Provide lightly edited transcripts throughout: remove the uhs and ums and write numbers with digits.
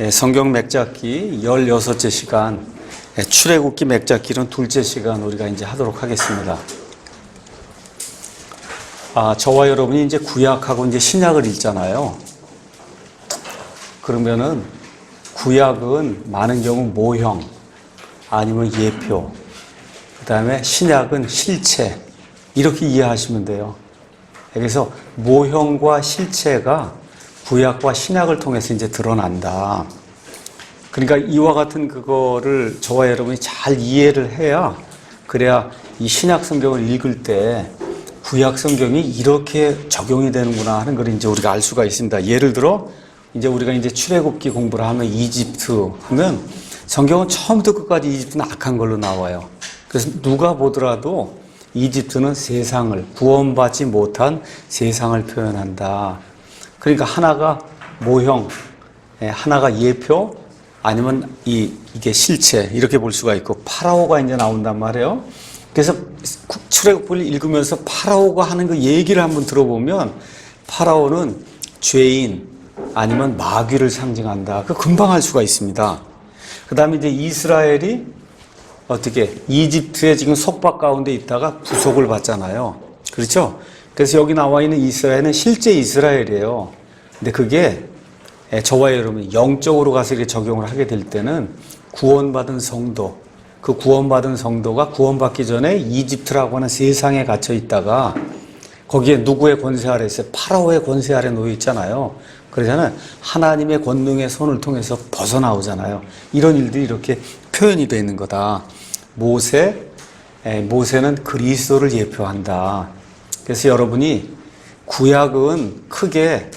성경 맥잡기 16째 시간, 출애굽기 맥잡기는 둘째 시간 우리가 이제 하도록 하겠습니다. 저와 여러분이 이제 구약하고 이제 신약을 읽잖아요. 그러면은 구약은 많은 경우 모형 아니면 예표, 그 다음에 신약은 실체, 이렇게 이해하시면 돼요. 그래서 모형과 실체가 구약과 신약을 통해서 이제 드러난다. 그러니까 이와 같은 그거를 저와 여러분이 잘 이해를 해야, 그래야 이 신약 성경을 읽을 때 구약 성경이 이렇게 적용이 되는구나 하는 걸 이제 우리가 알 수가 있습니다. 예를 들어 이제 우리가 이제 출애굽기 공부를 하면 이집트 하면 성경은 처음부터 끝까지 이집트는 악한 걸로 나와요. 그래서 누가 보더라도 이집트는 세상을, 구원받지 못한 세상을 표현한다. 그러니까 하나가 모형, 하나가 예표, 아니면 이게 실체, 이렇게 볼 수가 있고, 파라오가 이제 나온단 말이에요. 그래서 출애굽기를 읽으면서 파라오가 하는 그 얘기를 한번 들어보면, 파라오는 죄인 아니면 마귀를 상징한다. 그 금방 알 수가 있습니다. 그 다음에 이제 이스라엘이 어떻게 이집트의 지금 속박 가운데 있다가 구속을 받잖아요. 그렇죠? 그래서 여기 나와 있는 이스라엘은 실제 이스라엘이에요. 근데 그게 저와 여러분이 영적으로 가서 이렇게 적용을 하게 될 때는 구원받은 성도, 그 구원받은 성도가 구원받기 전에 이집트라고 하는 세상에 갇혀 있다가 거기에 누구의 권세 아래 있어요? 파라오의 권세 아래 놓여 있잖아요. 그러잖아요. 하나님의 권능의 손을 통해서 벗어나오잖아요. 이런 일들이 이렇게 표현이 되어 있는 거다. 모세는 그리스도를 예표한다. 그래서 여러분이 구약은 크게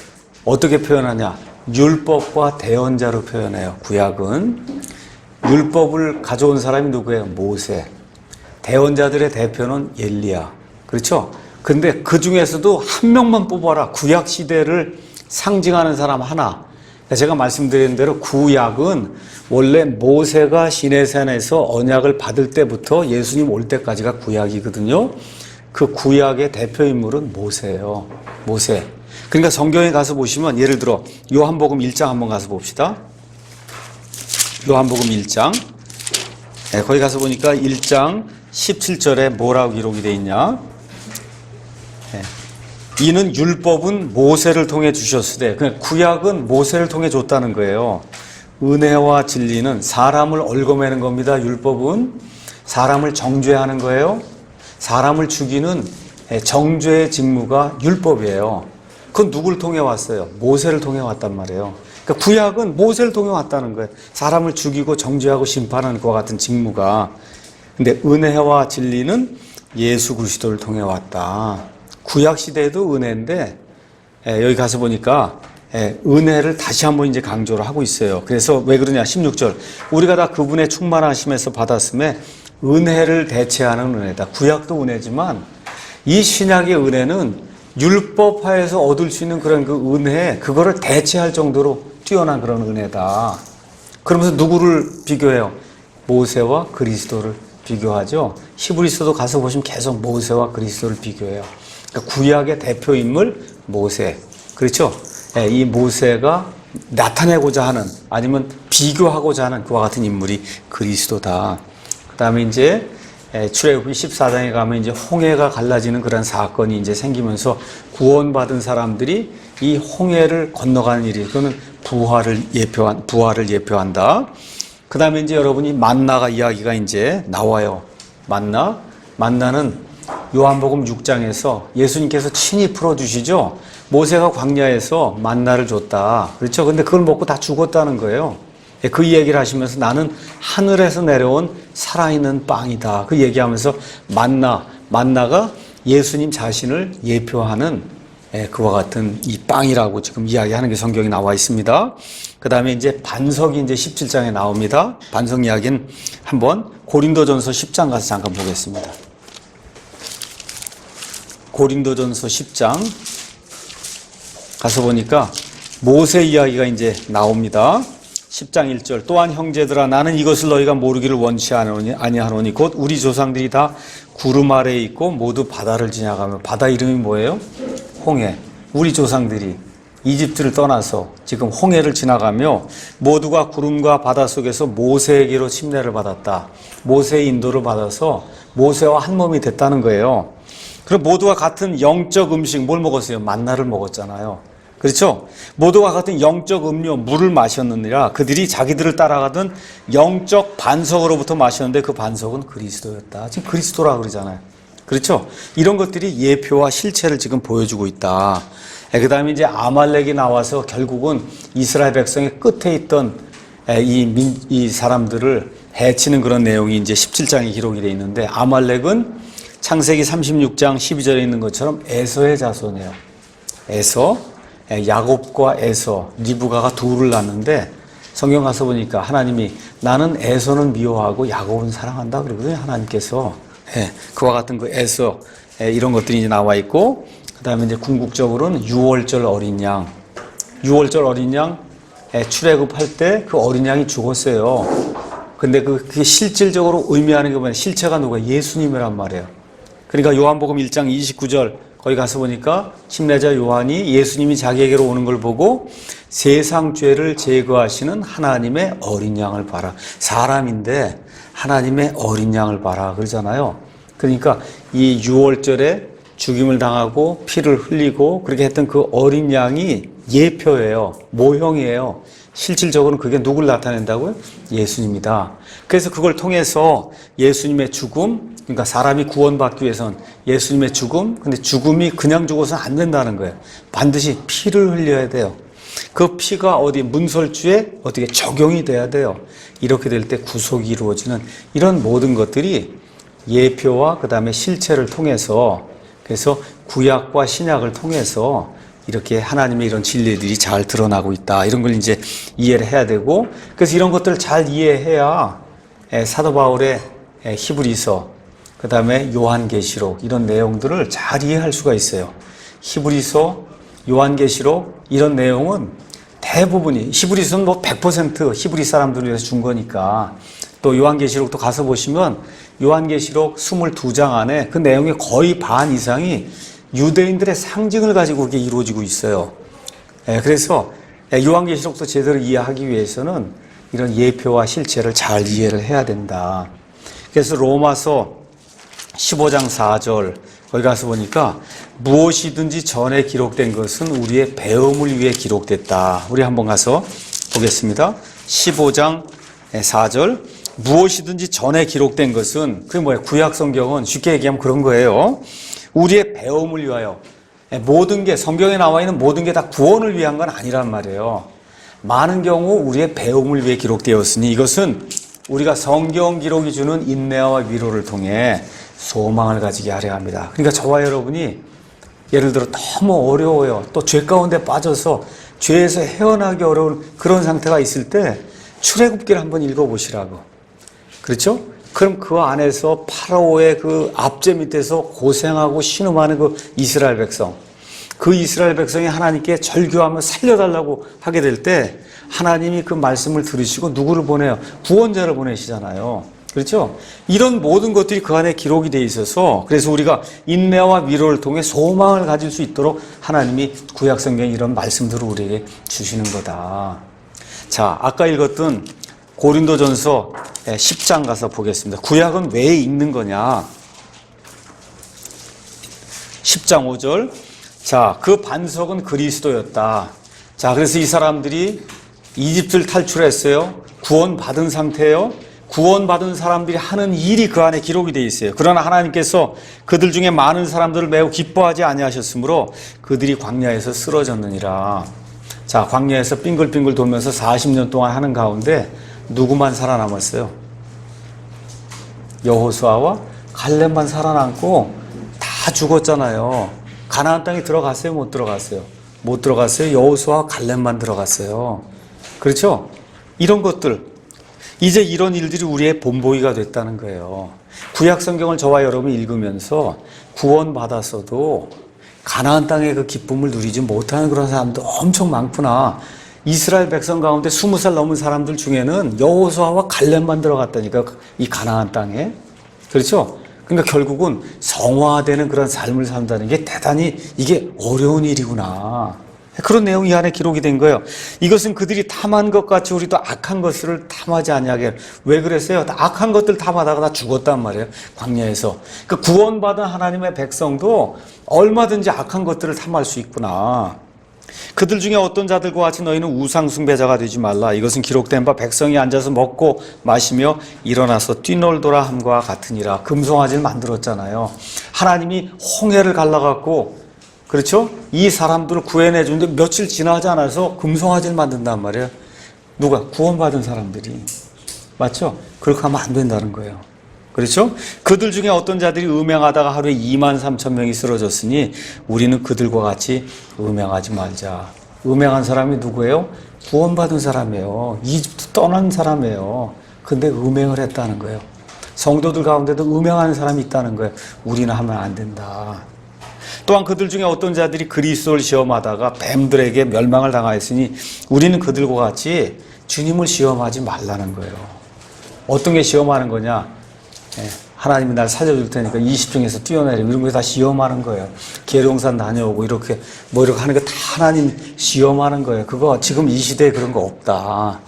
어떻게 표현하냐? 율법과 대언자로 표현해요. 구약은 율법을 가져온 사람이 누구예요? 모세. 대언자들의 대표는 엘리야. 그렇죠? 근데 그 중에서도 한 명만 뽑아라. 구약 시대를 상징하는 사람 하나. 제가 말씀드린 대로 구약은 원래 모세가 시내산에서 언약을 받을 때부터 예수님 올 때까지가 구약이거든요. 그 구약의 대표 인물은 모세예요. 모세. 그러니까 성경에 가서 보시면 예를 들어 요한복음 1장 한번 가서 봅시다. 요한복음 1장. 거기 가서 보니까 1장 17절에 뭐라고 기록이 되어 있냐? 이는 율법은 모세를 통해 주셨으되, 그러니까 구약은 모세를 통해 줬다는 거예요. 은혜와 진리는 사람을 얽어매는 겁니다. 율법은 사람을 정죄하는 거예요. 사람을 죽이는 정죄의 직무가 율법이에요. 그건 누구를 통해 왔어요? 모세를 통해 왔단 말이에요. 그러니까 구약은 모세를 통해 왔다는 거예요. 사람을 죽이고 정죄하고 심판하는 것과 같은 직무가. 근데 은혜와 진리는 예수 그리스도를 통해 왔다. 구약 시대에도 은혜인데 여기 가서 보니까 은혜를 다시 한번 이제 강조를 하고 있어요. 그래서 왜 그러냐? 16절. 우리가 다 그분의 충만하심에서 받았음에 은혜를 대체하는 은혜다. 구약도 은혜지만 이 신약의 은혜는 율법하에서 얻을 수 있는 그런 그 은혜, 그거를 대체할 정도로 뛰어난 그런 은혜다. 그러면서 누구를 비교해요? 모세와 그리스도를 비교하죠. 히브리서도 가서 보시면 계속 모세와 그리스도를 비교해요. 그러니까 구약의 대표 인물 모세. 그렇죠? 이 모세가 나타내고자 하는, 아니면 비교하고자 하는 그와 같은 인물이 그리스도다. 그 다음에 이제 출애굽기 14장에 가면 이제 홍해가 갈라지는 그런 사건이 이제 생기면서 구원받은 사람들이 이 홍해를 건너가는 일이, 그거는 부활을 예표한다. 그 다음에 이제 여러분이 만나가 이야기가 이제 나와요. 만나는 요한복음 6장에서 예수님께서 친히 풀어주시죠. 모세가 광야에서 만나를 줬다. 그렇죠? 근데 그걸 먹고 다 죽었다는 거예요. 그 얘기를 하시면서 나는 하늘에서 내려온 살아있는 빵이다. 그 얘기하면서 만나가 예수님 자신을 예표하는 그와 같은 이 빵이라고 지금 이야기하는 게 성경에 나와 있습니다. 그 다음에 이제 반석이 이제 17장에 나옵니다. 반석 이야기는 한번 고린도전서 10장 가서 잠깐 보겠습니다. 고린도전서 10장 가서 보니까 모세 이야기가 이제 나옵니다. 10장 1절. 또한 형제들아, 나는 이것을 너희가 모르기를 원치 아니하노니 곧 우리 조상들이 다 구름 아래에 있고 모두 바다를 지나가며, 바다 이름이 뭐예요? 홍해. 우리 조상들이 이집트를 떠나서 지금 홍해를 지나가며 모두가 구름과 바다 속에서 모세에게로 침례를 받았다. 모세의 인도를 받아서 모세와 한 몸이 됐다는 거예요. 그럼 모두가 같은 영적 음식 뭘 먹었어요? 만나를 먹었잖아요. 그렇죠? 모두가 같은 영적 음료 물을 마셨느니라. 그들이 자기들을 따라가던 영적 반석으로부터 마셨는데 그 반석은 그리스도였다. 지금 그리스도라 그러잖아요. 그렇죠? 이런 것들이 예표와 실체를 지금 보여주고 있다. 그 다음에 이제 아말렉이 나와서 결국은 이스라엘 백성의 끝에 있던 이 사람들을 해치는 그런 내용이 이제 17장에 기록이 되어 있는데, 아말렉은 창세기 36장 12절에 있는 것처럼 에서의 자손이에요. 에서, 야곱과 에서, 리브가가 둘을 낳는데 성경 가서 보니까 하나님이 나는 에서는 미워하고 야곱은 사랑한다 그러거든요. 하나님께서. 그와 같은 그 에서, 이런 것들이 이제 나와 있고, 그 다음에 이제 궁극적으로는 6월절 어린 양. 6월절 어린 양 출애굽할 때 그 어린 양이 죽었어요. 근데 그게 실질적으로 의미하는 게 뭐냐? 실체가 누가? 예수님이란 말이에요. 그러니까 요한복음 1장 29절 거기 가서 보니까 침례자 요한이 예수님이 자기에게로 오는 걸 보고 세상 죄를 제거하시는 하나님의 어린 양을 봐라. 사람인데 하나님의 어린 양을 봐라 그러잖아요. 그러니까 이 6월절에 죽임을 당하고 피를 흘리고 그렇게 했던 그 어린 양이 예표예요. 모형이에요. 실질적으로는 그게 누굴 나타낸다고요? 예수님이다. 그래서 그걸 통해서 예수님의 죽음, 그러니까 사람이 구원받기 위해서는 예수님의 죽음, 근데 죽음이 그냥 죽어서는 안 된다는 거예요. 반드시 피를 흘려야 돼요. 그 피가 어디 문설주에 어떻게 적용이 돼야 돼요. 이렇게 될 때 구속이 이루어지는 이런 모든 것들이 예표와 그 다음에 실체를 통해서, 그래서 구약과 신약을 통해서 이렇게 하나님의 이런 진리들이 잘 드러나고 있다. 이런 걸 이제 이해를 해야 되고, 그래서 이런 것들을 잘 이해해야 사도 바울의 히브리서, 그 다음에 요한계시록 이런 내용들을 잘 이해할 수가 있어요. 히브리서, 요한계시록 이런 내용은 대부분이, 히브리서는 뭐 100% 히브리 사람들을 위해서 준 거니까, 또 요한계시록도 가서 보시면 요한계시록 22장 안에 그 내용의 거의 반 이상이 유대인들의 상징을 가지고 이렇게 이루어지고 있어요. 그래서 요한계시록도 제대로 이해하기 위해서는 이런 예표와 실체를 잘 이해를 해야 된다. 그래서 로마서 15장 4절 거기 가서 보니까 무엇이든지 전에 기록된 것은 우리의 배움을 위해 기록됐다. 우리 한번 가서 보겠습니다. 15장 4절 무엇이든지 전에 기록된 것은, 그게 뭐예요? 구약 성경은 쉽게 얘기하면 그런 거예요. 우리의 배움을 위하여. 모든 게, 성경에 나와 있는 모든 게 다 구원을 위한 건 아니란 말이에요. 많은 경우 우리의 배움을 위해 기록되었으니 이것은 우리가 성경 기록이 주는 인내와 위로를 통해 소망을 가지게 하려 합니다. 그러니까 저와 여러분이 예를 들어 너무 어려워요. 또 죄 가운데 빠져서 죄에서 헤어나기 어려운 그런 상태가 있을 때 출애굽기를 한번 읽어보시라고. 그렇죠? 그럼 그 안에서 파라오의 그 압제 밑에서 고생하고 신음하는 그 이스라엘 백성, 그 이스라엘 백성이 하나님께 절규하며 살려달라고 하게 될 때 하나님이 그 말씀을 들으시고 누구를 보내요? 구원자를 보내시잖아요. 그렇죠? 이런 모든 것들이 그 안에 기록이 돼 있어서, 그래서 우리가 인내와 위로를 통해 소망을 가질 수 있도록 하나님이 구약 성경에 이런 말씀들을 우리에게 주시는 거다. 자, 아까 읽었던 고린도전서 10장 가서 보겠습니다. 구약은 왜 읽는 거냐? 10장 5절. 자, 그 반석은 그리스도였다. 자, 그래서 이 사람들이 이집트를 탈출했어요. 구원받은 상태예요. 구원받은 사람들이 하는 일이 그 안에 기록이 되어 있어요. 그러나 하나님께서 그들 중에 많은 사람들을 매우 기뻐하지 아니하셨으므로 그들이 광야에서 쓰러졌느니라. 자, 광야에서 빙글빙글 돌면서 40년 동안 하는 가운데 누구만 살아남았어요? 여호수아와 갈렙만 살아남고 다 죽었잖아요. 가나안 땅에 들어갔어요? 못 들어갔어요? 못 들어갔어요. 여호수아와 갈렙만 들어갔어요. 그렇죠? 이런 것들, 이제 이런 일들이 우리의 본보기가 됐다는 거예요. 구약 성경을 저와 여러분이 읽으면서 구원받았어도 가나안 땅의 그 기쁨을 누리지 못하는 그런 사람도 엄청 많구나. 이스라엘 백성 가운데 20살 넘은 사람들 중에는 여호수아와 갈렙만 들어갔다니까, 이 가나안 땅에. 그렇죠? 그러니까 결국은 성화되는 그런 삶을 산다는 게 대단히 이게 어려운 일이구나. 그런 내용이 이 안에 기록이 된 거예요. 이것은 그들이 탐한 것 같이 우리도 악한 것을 탐하지 아니하게. 왜 그랬어요? 악한 것들 탐하다가 다 죽었단 말이에요. 광야에서. 그 구원받은 하나님의 백성도 얼마든지 악한 것들을 탐할 수 있구나. 그들 중에 어떤 자들과 같이 너희는 우상 숭배자가 되지 말라. 이것은 기록된 바 백성이 앉아서 먹고 마시며 일어나서 뛰놀더라 함과 같으니라. 금송아지를 만들었잖아요. 하나님이 홍해를 갈라갖고, 그렇죠? 이 사람들을 구해내 주는데 며칠 지나지 않아서 금송아지를 만든단 말이에요. 누가? 구원받은 사람들이. 맞죠? 그렇게 하면 안 된다는 거예요. 그렇죠? 그들 중에 어떤 자들이 음행하다가 하루에 23,000명이 쓰러졌으니 우리는 그들과 같이 음행하지 말자. 음행한 사람이 누구예요? 구원받은 사람이에요. 이집트 떠난 사람이에요. 근데 음행을 했다는 거예요. 성도들 가운데도 음행하는 사람이 있다는 거예요. 우리는 하면 안 된다. 또한 그들 중에 어떤 자들이 그리스도를 시험하다가 뱀들에게 멸망을 당하였으니 우리는 그들과 같이 주님을 시험하지 말라는 거예요. 어떤 게 시험하는 거냐? 하나님이 날 살려줄 테니까 20중에서 뛰어내리고 이런 거 다 시험하는 거예요. 계룡산 다녀오고 이렇게 뭐 이렇게 하는 게 다 하나님 시험하는 거예요. 그거 지금 이 시대에 그런 거 없다.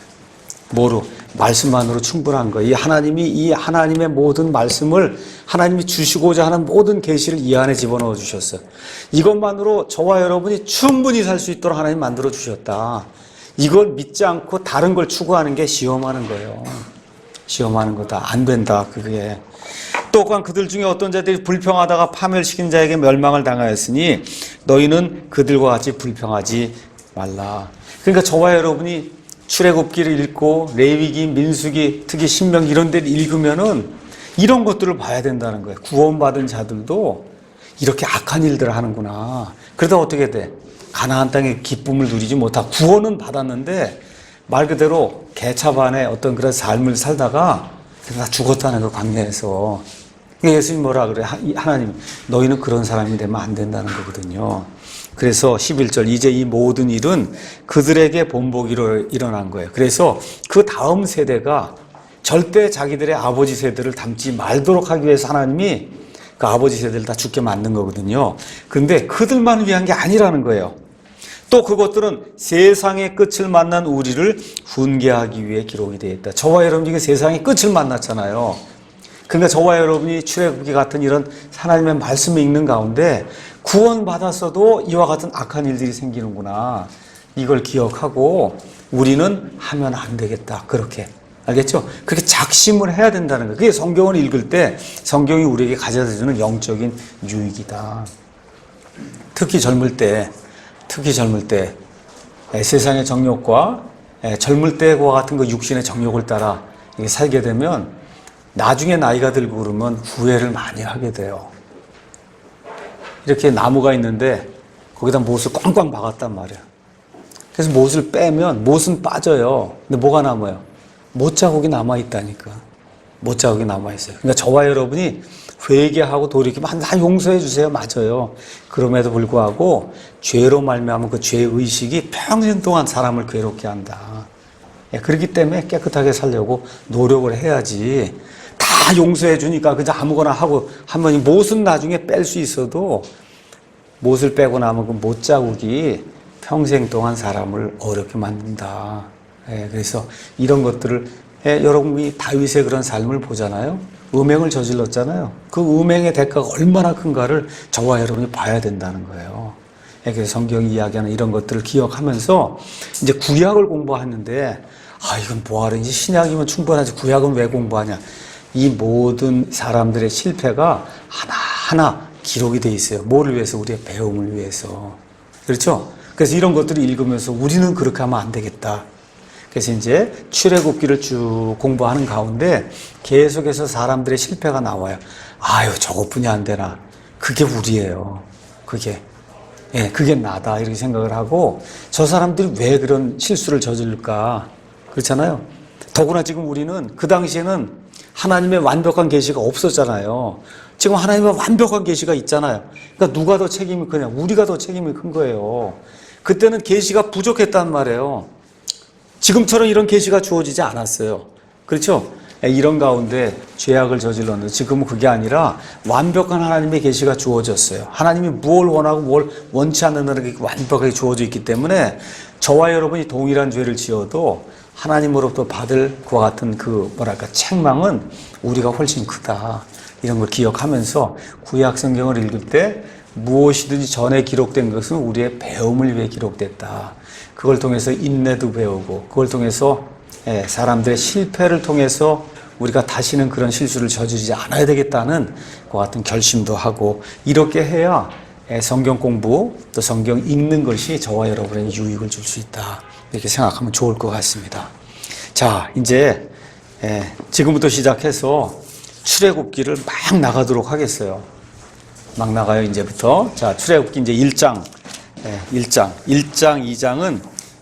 뭐로? 말씀만으로 충분한 거예요. 이 하나님의 모든 말씀을 하나님이 주시고자 하는 모든 계시를 이 안에 집어넣어 주셨어요. 이것만으로 저와 여러분이 충분히 살 수 있도록 하나님 만들어 주셨다. 이걸 믿지 않고 다른 걸 추구하는 게 시험하는 거예요. 시험하는 거다. 안 된다. 그게. 또한 그들 중에 어떤 자들이 불평하다가 파멸시킨 자에게 멸망을 당하였으니 너희는 그들과 같이 불평하지 말라. 그러니까 저와 여러분이 출애굽기를 읽고 레위기, 민수기, 특히 신명기 이런 데를 읽으면은 이런 것들을 봐야 된다는 거예요. 구원받은 자들도 이렇게 악한 일들을 하는구나. 그러다 어떻게 돼? 가나안 땅의 기쁨을 누리지 못하고 구원은 받았는데 말 그대로 개차반의 어떤 그런 삶을 살다가 다 죽었다는 거, 광야에서. 예수님 뭐라 그래? 하나님, 너희는 그런 사람이 되면 안 된다는 거거든요. 그래서 11절, 이제 이 모든 일은 그들에게 본보기로 일어난 거예요. 그래서 그 다음 세대가 절대 자기들의 아버지 세대를 닮지 말도록 하기 위해서 하나님이 그 아버지 세대를 다 죽게 만든 거거든요. 근데 그들만 위한 게 아니라는 거예요. 또 그것들은 세상의 끝을 만난 우리를 훈계하기 위해 기록이 되어 있다. 저와 여러분 중에 세상의 끝을 만났잖아요. 그러니까 저와 여러분이 출애굽기 같은 이런 하나님의 말씀을 읽는 가운데 구원받았어도 이와 같은 악한 일들이 생기는구나. 이걸 기억하고 우리는 하면 안 되겠다. 그렇게. 알겠죠? 그렇게 작심을 해야 된다는 거예요. 그게 성경을 읽을 때 성경이 우리에게 가져다주는 영적인 유익이다. 특히 젊을 때 세상의 정욕과 젊을 때와 같은 그 육신의 정욕을 따라 살게 되면 나중에 나이가 들고 그러면 후회를 많이 하게 돼요. 이렇게 나무가 있는데 거기다 못을 꽝꽝 박았단 말이에요. 그래서 못을 빼면 못은 빠져요. 근데 뭐가 남아요? 못자국이 남아있다니까. 못자국이 남아있어요. 그러니까 저와 여러분이 회개하고 돌이키면 다 용서해 주세요. 맞아요. 그럼에도 불구하고 죄로 말미암은 그 죄의식이 평생 동안 사람을 괴롭게 한다. 그렇기 때문에 깨끗하게 살려고 노력을 해야지. 다 용서해 주니까 그저 아무거나 하고 하면 못은 나중에 뺄 수 있어도 못을 빼고 나면 그 못자국이 평생 동안 사람을 어렵게 만든다. 그래서 이런 것들을 여러분이 다윗의 그런 삶을 보잖아요. 음행을 저질렀잖아요. 그 음행의 대가가 얼마나 큰가를 저와 여러분이 봐야 된다는 거예요. 그래서 성경이 이야기하는 이런 것들을 기억하면서 이제 구약을 공부하는데 이건 뭐하러 이제 신약이면 충분하지 구약은 왜 공부하냐. 이 모든 사람들의 실패가 하나하나 기록이 돼 있어요. 뭐를 위해서? 우리의 배움을 위해서. 그렇죠? 그래서 이런 것들을 읽으면서 우리는 그렇게 하면 안 되겠다. 그래서 이제 출애굽기를 쭉 공부하는 가운데 계속해서 사람들의 실패가 나와요. 저것뿐이 안 되나. 그게 우리예요. 그게 나다. 이렇게 생각을 하고 저 사람들이 왜 그런 실수를 저질까. 그렇잖아요. 더구나 지금 우리는 그 당시에는 하나님의 완벽한 계시가 없었잖아요. 지금 하나님의 완벽한 계시가 있잖아요. 그러니까 누가 더 책임이 크냐? 우리가 더 책임이 큰 거예요. 그때는 계시가 부족했단 말이에요. 지금처럼 이런 계시가 주어지지 않았어요. 그렇죠? 이런 가운데 죄악을 저질렀는데 지금은 그게 아니라 완벽한 하나님의 계시가 주어졌어요. 하나님이 뭘 원하고 뭘 원치 않는다는 게 완벽하게 주어져 있기 때문에 저와 여러분이 동일한 죄를 지어도 하나님으로부터 받을 그와 같은 그 책망은 우리가 훨씬 크다. 이런 걸 기억하면서 구약 성경을 읽을 때 무엇이든지 전에 기록된 것은 우리의 배움을 위해 기록됐다. 그걸 통해서 인내도 배우고 그걸 통해서 사람들의 실패를 통해서 우리가 다시는 그런 실수를 저지르지 않아야 되겠다는 그와 같은 결심도 하고 이렇게 해야 성경 공부 또 성경 읽는 것이 저와 여러분에게 유익을 줄 수 있다. 이렇게 생각하면 좋을 것 같습니다. 자, 이제 지금부터 시작해서 출애굽기를 막 나가도록 하겠어요. 막 나가요, 이제부터. 자, 출애굽기 이제 1장, 2장은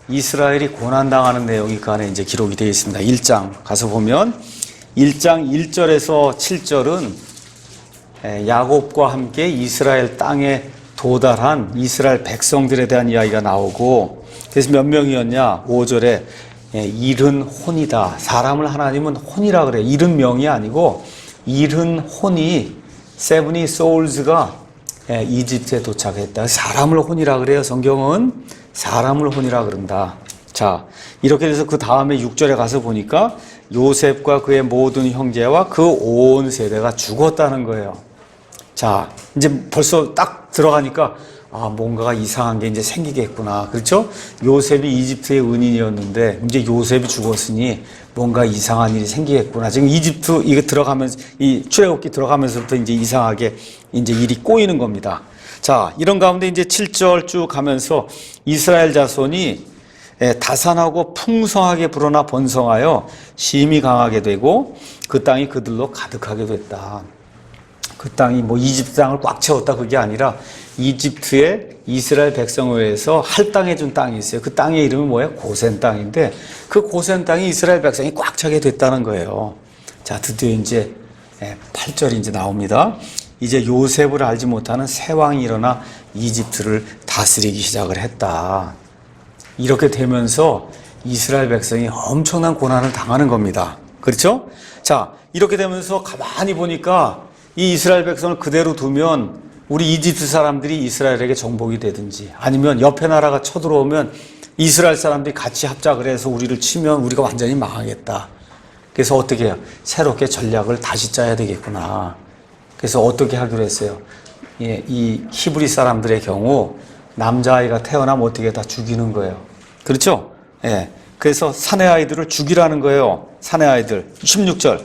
이스라엘이 고난당하는 내용이 그 안에 이제 기록이 되어 있습니다. 1장 가서 보면 1장 1절에서 7절은 야곱과 함께 이스라엘 땅에 도달한 이스라엘 백성들에 대한 이야기가 나오고 그래서 몇 명이었냐? 5절에 일흔 혼이다. 사람을 하나님은 혼이라 그래요. 일흔 명이 아니고 일흔 혼이 세븐이 소울즈가 이집트에 도착했다. 사람을 혼이라 그래요. 성경은 사람을 혼이라 그런다. 자, 이렇게 돼서 그 다음에 6절에 가서 보니까 요셉과 그의 모든 형제와 그 온 세대가 죽었다는 거예요. 자, 이제 벌써 딱 들어가니까 뭔가가 이상한 게 이제 생기겠구나. 그렇죠? 요셉이 이집트의 은인이었는데 이제 요셉이 죽었으니 뭔가 이상한 일이 생기겠구나. 지금 이집트 이거 들어가면서 이 출애굽기 들어가면서부터 이제 이상하게 이제 일이 꼬이는 겁니다. 자, 이런 가운데 이제 7절 쭉 가면서 이스라엘 자손이 다산하고 풍성하게 불어나 번성하여 심히 강하게 되고 그 땅이 그들로 가득하게 됐다. 그 땅이 뭐 이집트 땅을 꽉 채웠다 그게 아니라 이집트의 이스라엘 백성에 의해서 할당해 준 땅이 있어요. 그 땅의 이름은 뭐예요? 고센 땅인데 그 고센 땅이 이스라엘 백성이 꽉 차게 됐다는 거예요. 자, 드디어 이제 8절이 이제 나옵니다. 이제 요셉을 알지 못하는 새 왕이 일어나 이집트를 다스리기 시작을 했다. 이렇게 되면서 이스라엘 백성이 엄청난 고난을 당하는 겁니다. 그렇죠? 자, 이렇게 되면서 가만히 보니까 이 이스라엘 백성을 그대로 두면 우리 이집트 사람들이 이스라엘에게 정복이 되든지 아니면 옆에 나라가 쳐들어오면 이스라엘 사람들이 같이 합작을 해서 우리를 치면 우리가 완전히 망하겠다. 그래서 어떻게 해요? 새롭게 전략을 다시 짜야 되겠구나. 그래서 어떻게 하기로 했어요? 이 히브리 사람들의 경우 남자아이가 태어나면 어떻게 다 죽이는 거예요. 그렇죠? 예. 그래서 사내 아이들을 죽이라는 거예요. 사내 아이들. 16절.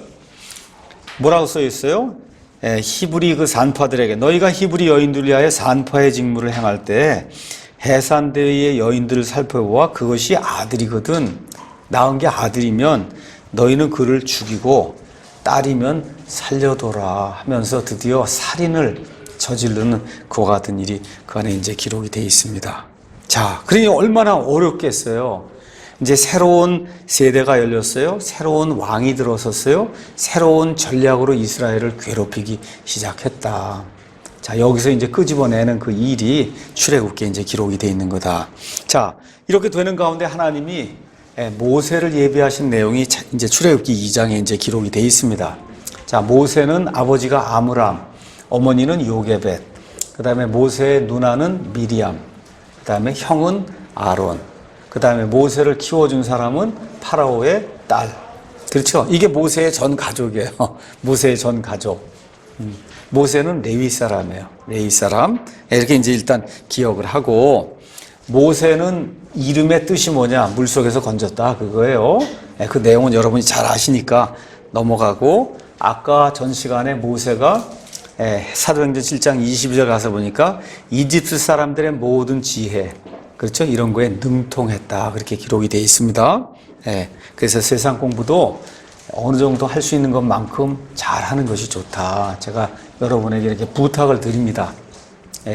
뭐라고 써 있어요? 히브리 그 산파들에게 너희가 히브리 여인들을 위하여 산파의 직무를 행할 때 해산대의 여인들을 살펴보아 그것이 아들이거든 낳은 게 아들이면 너희는 그를 죽이고 딸이면 살려둬라 하면서 드디어 살인을 저지르는 그와 같은 일이 그 안에 이제 기록이 되어 있습니다. 자, 그러니 얼마나 어렵겠어요. 이제 새로운 세대가 열렸어요. 새로운 왕이 들어섰어요. 새로운 전략으로 이스라엘을 괴롭히기 시작했다. 자, 여기서 이제 끄집어내는 그 일이 출애굽기에 이제 기록이 되어 있는 거다. 자, 이렇게 되는 가운데 하나님이 모세를 예비하신 내용이 이제 출애굽기 2장에 이제 기록이 되어 있습니다. 자, 모세는 아버지가 아므람, 어머니는 요게벳, 그 다음에 모세의 누나는 미리암, 그 다음에 형은 아론, 그 다음에 모세를 키워준 사람은 파라오의 딸. 그렇죠? 이게 모세의 전 가족이에요. 모세의 전 가족. 모세는 레위 사람이에요. 레위 사람. 이렇게 이제 일단 기억을 하고, 모세는 이름의 뜻이 뭐냐? 물속에서 건졌다. 그거예요. 그 내용은 여러분이 잘 아시니까 넘어가고, 아까 전 시간에 모세가 사도행전 7장 22절 가서 보니까 이집트 사람들의 모든 지혜, 그렇죠? 이런 거에 능통했다. 그렇게 기록이 되어 있습니다. 그래서 세상 공부도 어느 정도 할 수 있는 것만큼 잘 하는 것이 좋다. 제가 여러분에게 이렇게 부탁을 드립니다.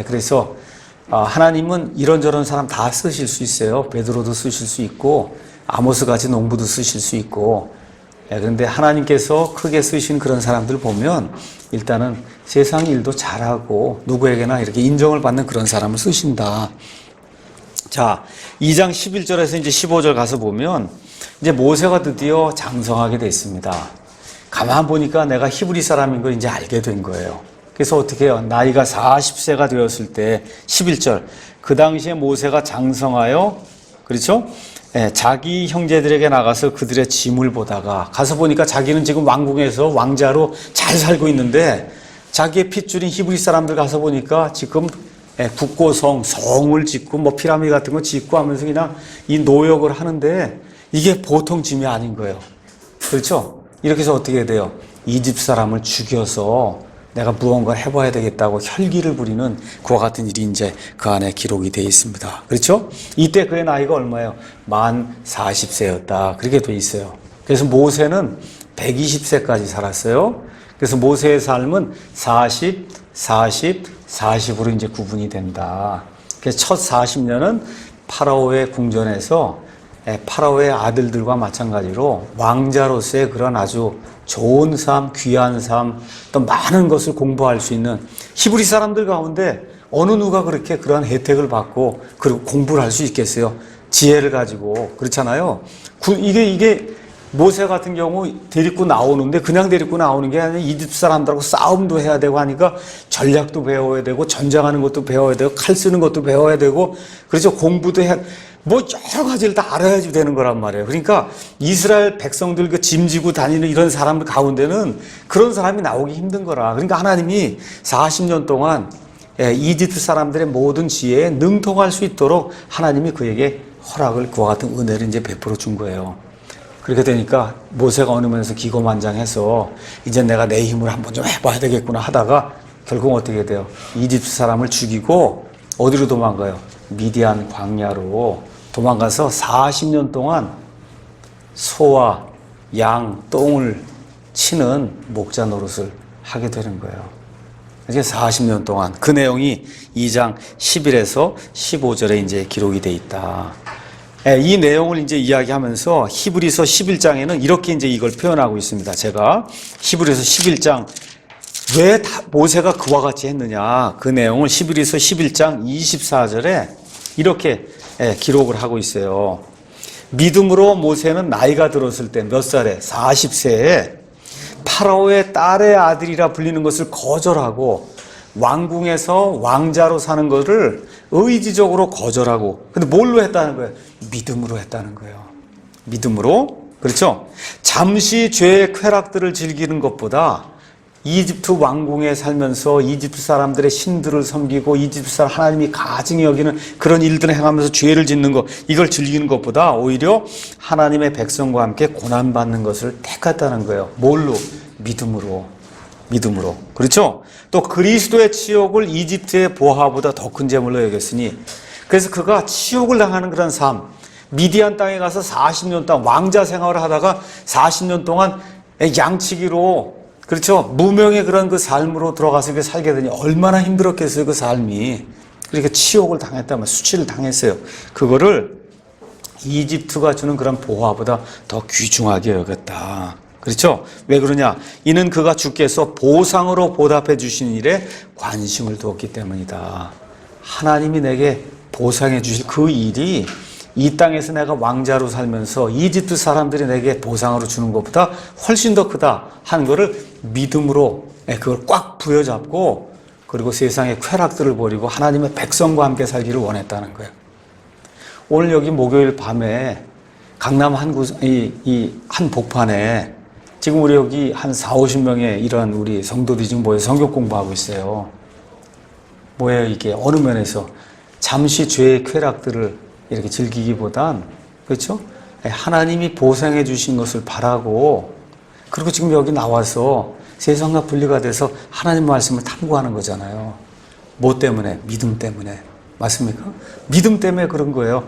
그래서 하나님은 이런저런 사람 다 쓰실 수 있어요. 베드로도 쓰실 수 있고 아모스 같이 농부도 쓰실 수 있고 그런데 하나님께서 크게 쓰신 그런 사람들 보면 일단은 세상 일도 잘하고 누구에게나 이렇게 인정을 받는 그런 사람을 쓰신다. 자, 2장 11절에서 이제 15절 가서 보면 이제 모세가 드디어 장성하게 됐습니다. 가만 보니까 내가 히브리 사람인 걸 이제 알게 된 거예요. 그래서 어떻게 해요? 나이가 40세가 되었을 때 11절 그 당시에 모세가 장성하여 그렇죠? 예, 자기 형제들에게 나가서 그들의 짐을 보다가 가서 보니까 자기는 지금 왕궁에서 왕자로 잘 살고 있는데 자기의 핏줄인 히브리 사람들 가서 보니까 지금 국고성, 성을 짓고 뭐 피라미드 같은 거 짓고 하면서 그냥 이 노역을 하는데 이게 보통 짐이 아닌 거예요. 그렇죠? 이렇게 해서 어떻게 돼요? 이집 사람을 죽여서 내가 무언가를 해봐야 되겠다고 혈기를 부리는 그와 같은 일이 이제 그 안에 기록이 되어 있습니다. 그렇죠? 이때 그의 나이가 얼마예요? 만 40세였다. 그렇게 되어 있어요. 그래서 모세는 120세까지 살았어요. 그래서 모세의 삶은 40, 40으로 이제 구분이 된다. 그래서 첫 40년은 파라오의 궁전에서 파라오의 아들들과 마찬가지로 왕자로서의 그런 아주 좋은 삶, 귀한 삶, 또 많은 것을 공부할 수 있는 히브리 사람들 가운데 어느 누가 그렇게 그러한 혜택을 받고 그리고 공부를 할 수 있겠어요? 지혜를 가지고 그렇잖아요. 이게 모세 같은 경우 데리고 나오는데 그냥 데리고 나오는 게 아니라 이집 사람들하고 싸움도 해야 되고 하니까 전략도 배워야 되고 전쟁하는 것도 배워야 되고 칼 쓰는 것도 배워야 되고 그래서 공부도 해야 뭐 여러 가지를 다 알아야지 되는 거란 말이에요. 그러니까 이스라엘 백성들 그 짐지고 다니는 이런 사람들 가운데는 그런 사람이 나오기 힘든 거라. 그러니까 하나님이 40년 동안 이집트 사람들의 모든 지혜에 능통할 수 있도록 하나님이 그에게 허락을 그와 같은 은혜를 이제 베풀어 준 거예요. 그렇게 되니까 모세가 어느 면에서 기고만장해서 이제 내가 내 힘을 한번 좀 해봐야 되겠구나 하다가 결국 어떻게 돼요? 이집트 사람을 죽이고 어디로 도망가요? 미디안 광야로 도망가서 40년 동안 소와 양, 똥을 치는 목자 노릇을 하게 되는 거예요. 이제 40년 동안 그 내용이 2장 11에서 15절에 이제 기록이 돼 있다. 이 내용을 이제 이야기하면서 히브리서 11장에는 이렇게 이제 이걸 표현하고 있습니다. 제가 히브리서 11장 왜 모세가 그와 같이 했느냐 그 내용을 히브리서 11장 24절에 이렇게 기록을 하고 있어요. 믿음으로 모세는 나이가 들었을 때 몇 살에? 40세에 파라오의 딸의 아들이라 불리는 것을 거절하고 왕궁에서 왕자로 사는 것을 의지적으로 거절하고 근데 뭘로 했다는 거예요? 믿음으로 했다는 거예요. 믿음으로. 그렇죠? 잠시 죄의 쾌락들을 즐기는 것보다 이집트 왕궁에 살면서 이집트 사람들의 신들을 섬기고 이집트 사람 하나님이 가증히 여기는 그런 일들을 행하면서 죄를 짓는 것 이걸 즐기는 것보다 오히려 하나님의 백성과 함께 고난받는 것을 택했다는 거예요. 뭘로? 믿음으로. 믿음으로. 그렇죠? 또 그리스도의 치욕을 이집트의 보화보다 더 큰 재물로 여겼으니 그래서 그가 치욕을 당하는 그런 삶 미디안 땅에 가서 40년 동안 왕자 생활을 하다가 40년 동안 양치기로 그렇죠. 무명의 그런 그 삶으로 들어가서 이렇게 살게 되니 얼마나 힘들었겠어요. 그 삶이. 그러니까 치욕을 당했다면 수치를 당했어요. 그거를 이집트가 주는 그런 보화보다 더 귀중하게 여겼다. 그렇죠? 왜 그러냐? 이는 그가 주께서 보상으로 보답해 주신 일에 관심을 두었기 때문이다. 하나님이 내게 보상해 주실 그 일이 이 땅에서 내가 왕자로 살면서 이집트 사람들이 내게 보상으로 주는 것보다 훨씬 더 크다 하는 것을 믿음으로 그걸 꽉 부여잡고 그리고 세상의 쾌락들을 버리고 하나님의 백성과 함께 살기를 원했다는 거예요. 오늘 여기 목요일 밤에 강남 한 복판에 지금 우리 여기 한 40-50명의 이런 우리 성도들이 지금 모여서 성경 공부하고 있어요. 뭐예요 이게? 어느 면에서 잠시 죄의 쾌락들을 이렇게 즐기기보단 그렇죠? 하나님이 보상해 주신 것을 바라고 그리고 지금 여기 나와서 세상과 분리가 돼서 하나님 말씀을 탐구하는 거잖아요. 뭐 때문에? 믿음 때문에. 맞습니까? 믿음 때문에 그런 거예요.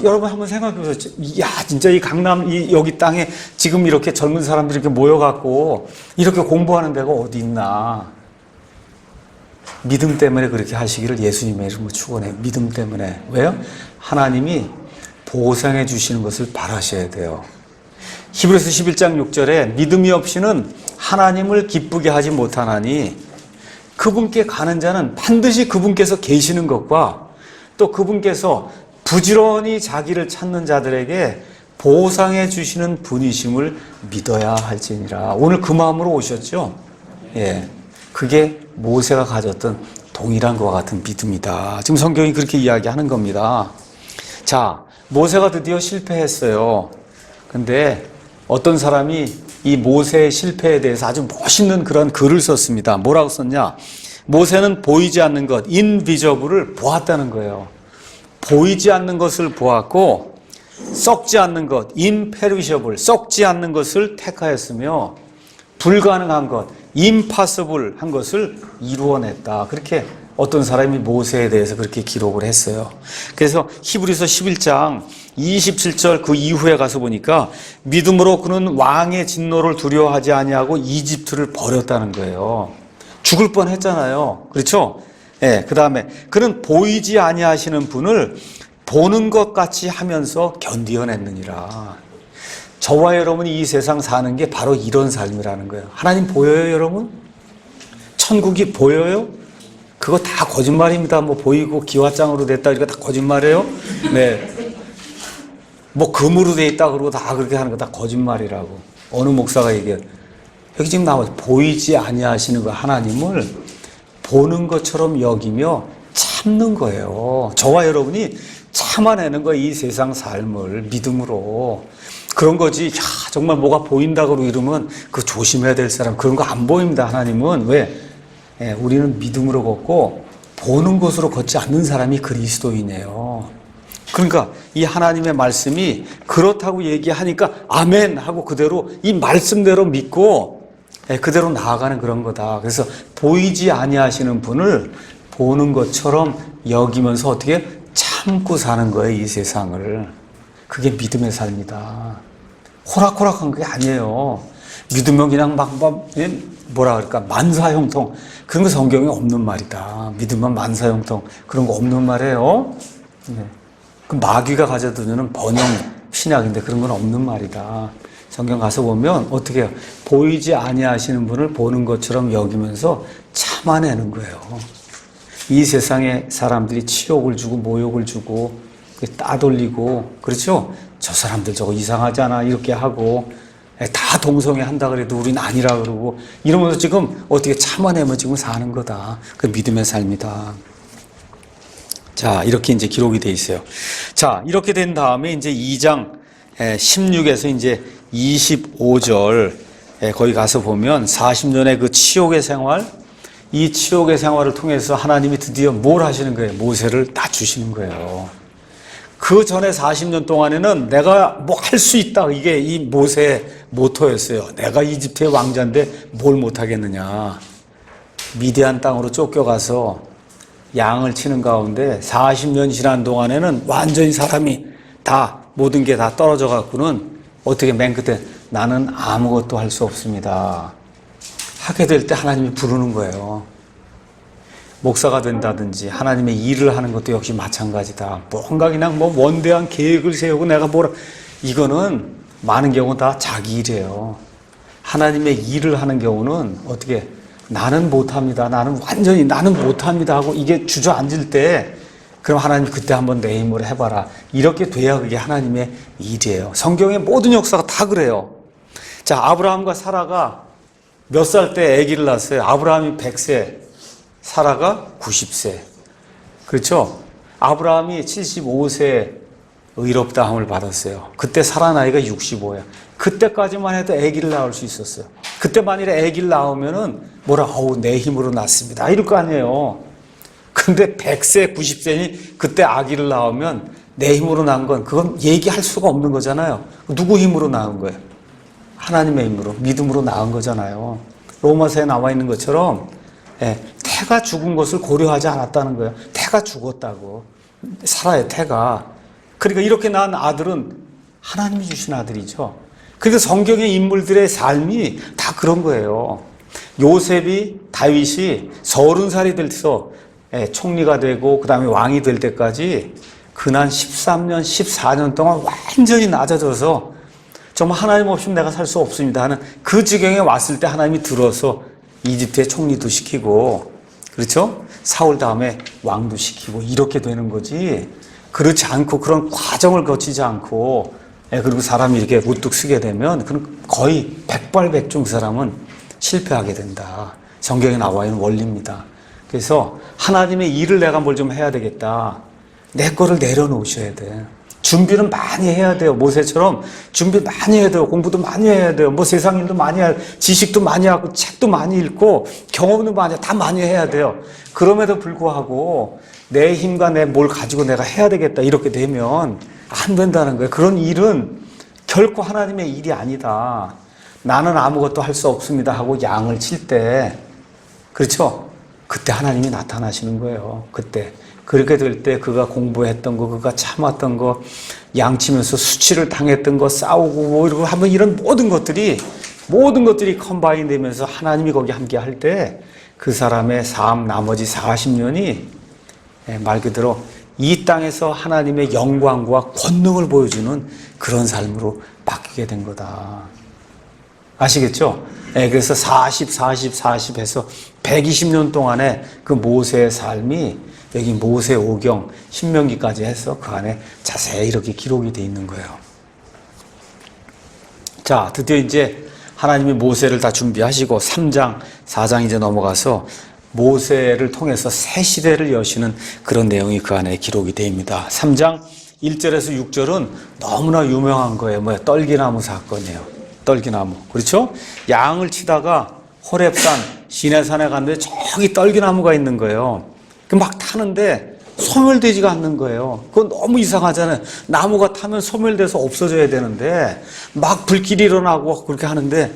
여러분 한번 생각해 보세요. 야, 진짜 이 강남, 여기 땅에 지금 이렇게 젊은 사람들이 이렇게 모여갖고 이렇게 공부하는 데가 어디 있나. 믿음 때문에 그렇게 하시기를 예수님의 이름으로 축원해요. 믿음 때문에. 왜요? 하나님이 보상해 주시는 것을 바라셔야 돼요. 히브리서 11장 6절에 믿음이 없이는 하나님을 기쁘게 하지 못하나니 그분께 가는 자는 반드시 그분께서 계시는 것과 또 그분께서 부지런히 자기를 찾는 자들에게 보상해 주시는 분이심을 믿어야 할지니라. 오늘 그 마음으로 오셨죠? 예. 그게 모세가 가졌던 동일한 것과 같은 믿음이다. 지금 성경이 그렇게 이야기하는 겁니다. 자, 모세가 드디어 실패했어요. 근데 어떤 사람이 이 모세의 실패에 대해서 아주 멋있는 그런 글을 썼습니다. 뭐라고 썼냐? 모세는 보이지 않는 것, 인비저블을 보았다는 거예요. 보이지 않는 것을 보았고 썩지 않는 것, imperishable, 썩지 않는 것을 택하였으며 불가능한 것, impossible 한 것을 이루어냈다. 그렇게 어떤 사람이 모세에 대해서 그렇게 기록을 했어요. 그래서 히브리서 11장 27절 그 이후에 가서 보니까 믿음으로 그는 왕의 진노를 두려워하지 아니하고 이집트를 버렸다는 거예요. 죽을 뻔했잖아요. 그렇죠? 예, 그다음에 그는 보이지 아니하시는 분을 보는 것 같이 하면서 견디어냈느니라. 저와 여러분이 이 세상 사는 게 바로 이런 삶이라는 거예요. 하나님 보여요, 여러분? 천국이 보여요? 그거 다 거짓말입니다. 뭐 보이고 기와장으로 됐다 이거 다 거짓말이에요? 네. 뭐 금으로 돼 있다 그러고 다 그렇게 하는 거 다 거짓말이라고. 어느 목사가 얘기해요. 여기 지금 나와서 보이지 아니하시는 거 하나님을 보는 것처럼 여기며 참는 거예요. 저와 여러분이 참아내는 거예요. 이 세상 삶을 믿음으로. 그런 거지. 야, 정말 뭐가 보인다고 이러면 그 조심해야 될 사람 그런 거 안 보입니다. 하나님은. 왜? 예, 우리는 믿음으로 걷고 보는 것으로 걷지 않는 사람이 그리스도이네요. 그러니까 이 하나님의 말씀이 그렇다고 얘기하니까 아멘 하고 그대로 이 말씀대로 믿고 그대로 나아가는 그런 거다. 그래서 보이지 아니하시는 분을 보는 것처럼 여기면서 어떻게 참고 사는 거예요, 이 세상을. 그게 믿음의 삶이다. 호락호락한 게 아니에요. 믿으면 그냥 뭐라 그럴까, 만사형통. 그런 거 성경에 없는 말이다. 믿으면 만사형통. 그런 거 없는 말이에요. 네. 그 마귀가 가져두는 번영 신약인데 그런 건 없는 말이다. 성경 가서 보면 어떻게 해요? 보이지 아니하시는 분을 보는 것처럼 여기면서 참아내는 거예요. 이 세상에 사람들이 치욕을 주고 모욕을 주고 따돌리고 그렇죠? 저 사람들 저거 이상하지 않아 이렇게 하고 다 동성애 한다 그래도 우린 아니라 그러고 이러면서 지금 어떻게 참아내면 지금 사는 거다. 그 믿음의 삶이다. 자, 이렇게 이제 기록이 돼 있어요. 자, 이렇게 된 다음에 이제 2장 16에서 이제 25절 거기 가서 보면 40년의 그 치욕의 생활, 이 치욕의 생활을 통해서 하나님이 드디어 뭘 하시는 거예요? 모세를 낮추시는 거예요. 그 전에 40년 동안에는 내가 뭐 할 수 있다. 이게 이 모세의 모토였어요. 내가 이집트의 왕자인데 뭘 못하겠느냐. 미디안 땅으로 쫓겨가서 양을 치는 가운데 40년 지난 동안에는 완전히 사람이 다 모든 게 다 떨어져 갖고는 어떻게 맨 끝에 나는 아무것도 할 수 없습니다. 하게 될 때 하나님이 부르는 거예요. 목사가 된다든지 하나님의 일을 하는 것도 역시 마찬가지다. 뭔가 그냥 뭐 원대한 계획을 세우고 내가 뭐라 이거는 많은 경우 다 자기 일이에요. 하나님의 일을 하는 경우는 어떻게 나는 못합니다. 나는 완전히 나는 못합니다 하고 이게 주저앉을 때 그럼 하나님 그때 한번 내 힘으로 해봐라. 이렇게 돼야 그게 하나님의 일이에요. 성경의 모든 역사가 다 그래요. 자, 아브라함과 사라가 몇 살 때 아기를 낳았어요? 아브라함이 100세, 사라가 90세. 그렇죠? 아브라함이 75세 의롭다함을 받았어요. 그때 사라 나이가 65야. 그때까지만 해도 아기를 낳을 수 있었어요. 그때 만일에 아기를 낳으면은 내 힘으로 낳습니다. 이럴 거 아니에요. 근데 100세, 90세니 그때 아기를 낳으면 내 힘으로 낳은 건 그건 얘기할 수가 없는 거잖아요. 누구 힘으로 낳은 거예요? 하나님의 힘으로, 믿음으로 낳은 거잖아요. 로마서에 나와 있는 것처럼 태가 죽은 것을 고려하지 않았다는 거예요. 태가 죽었다고. 사라의 태가. 그러니까 이렇게 낳은 아들은 하나님이 주신 아들이죠. 그러니까 성경의 인물들의 삶이 다 그런 거예요. 요셉이, 다윗이 30살이 돼서 총리가 되고 그 다음에 왕이 될 때까지 근한 13년, 14년 동안 완전히 낮아져서 정말 하나님 없이는 내가 살 수 없습니다 하는 그 지경에 왔을 때 하나님이 들어서 이집트의 총리도 시키고 그렇죠? 사울 다음에 왕도 시키고 이렇게 되는 거지. 그렇지 않고 그런 과정을 거치지 않고 그리고 사람이 이렇게 우뚝 쓰게 되면 그건 거의 백발백중 그 사람은 실패하게 된다. 성경에 나와 있는 원리입니다. 그래서 하나님의 일을 내가 뭘 좀 해야 되겠다. 내 거를 내려놓으셔야 돼. 준비는 많이 해야 돼요. 모세처럼 준비 많이 해야 돼요. 공부도 많이 해야 돼요. 뭐 세상 일도 많이 해야, 지식도 많이 하고, 책도 많이 읽고, 경험도 많이, 다 많이 해야 돼요. 그럼에도 불구하고 내 힘과 내 뭘 가지고 내가 해야 되겠다. 이렇게 되면 안 된다는 거예요. 그런 일은 결코 하나님의 일이 아니다. 나는 아무것도 할 수 없습니다 하고 양을 칠 때, 그렇죠? 그때 하나님이 나타나시는 거예요. 그때. 그렇게 될 때 그가 공부했던 거, 그가 참았던 거, 양치면서 수치를 당했던 거, 싸우고 뭐 이러고 하면 이런 모든 것들이 컴바인 되면서 하나님이 거기 함께 할 때 그 사람의 삶 나머지 40년이 말 그대로 이 땅에서 하나님의 영광과 권능을 보여주는 그런 삶으로 바뀌게 된 거다. 아시겠죠? 그래서 40 해서 120년 동안의 그 모세의 삶이 여기 모세 오경 신명기까지 해서 그 안에 자세히 이렇게 기록이 되어 있는 거예요. 자, 드디어 이제 하나님이 모세를 다 준비하시고 3장, 4장 이제 넘어가서 모세를 통해서 새 시대를 여시는 그런 내용이 그 안에 기록이 됩니다. 3장 1절에서 6절은 너무나 유명한 거예요. 뭐야? 떨기나무 사건이에요. 떨기나무. 그렇죠? 양을 치다가 호렙산, 시내산에 갔는데 저기 떨기나무가 있는 거예요. 막 타는데 소멸되지가 않는 거예요. 그건 너무 이상하잖아요. 나무가 타면 소멸돼서 없어져야 되는데 막 불길이 일어나고 그렇게 하는데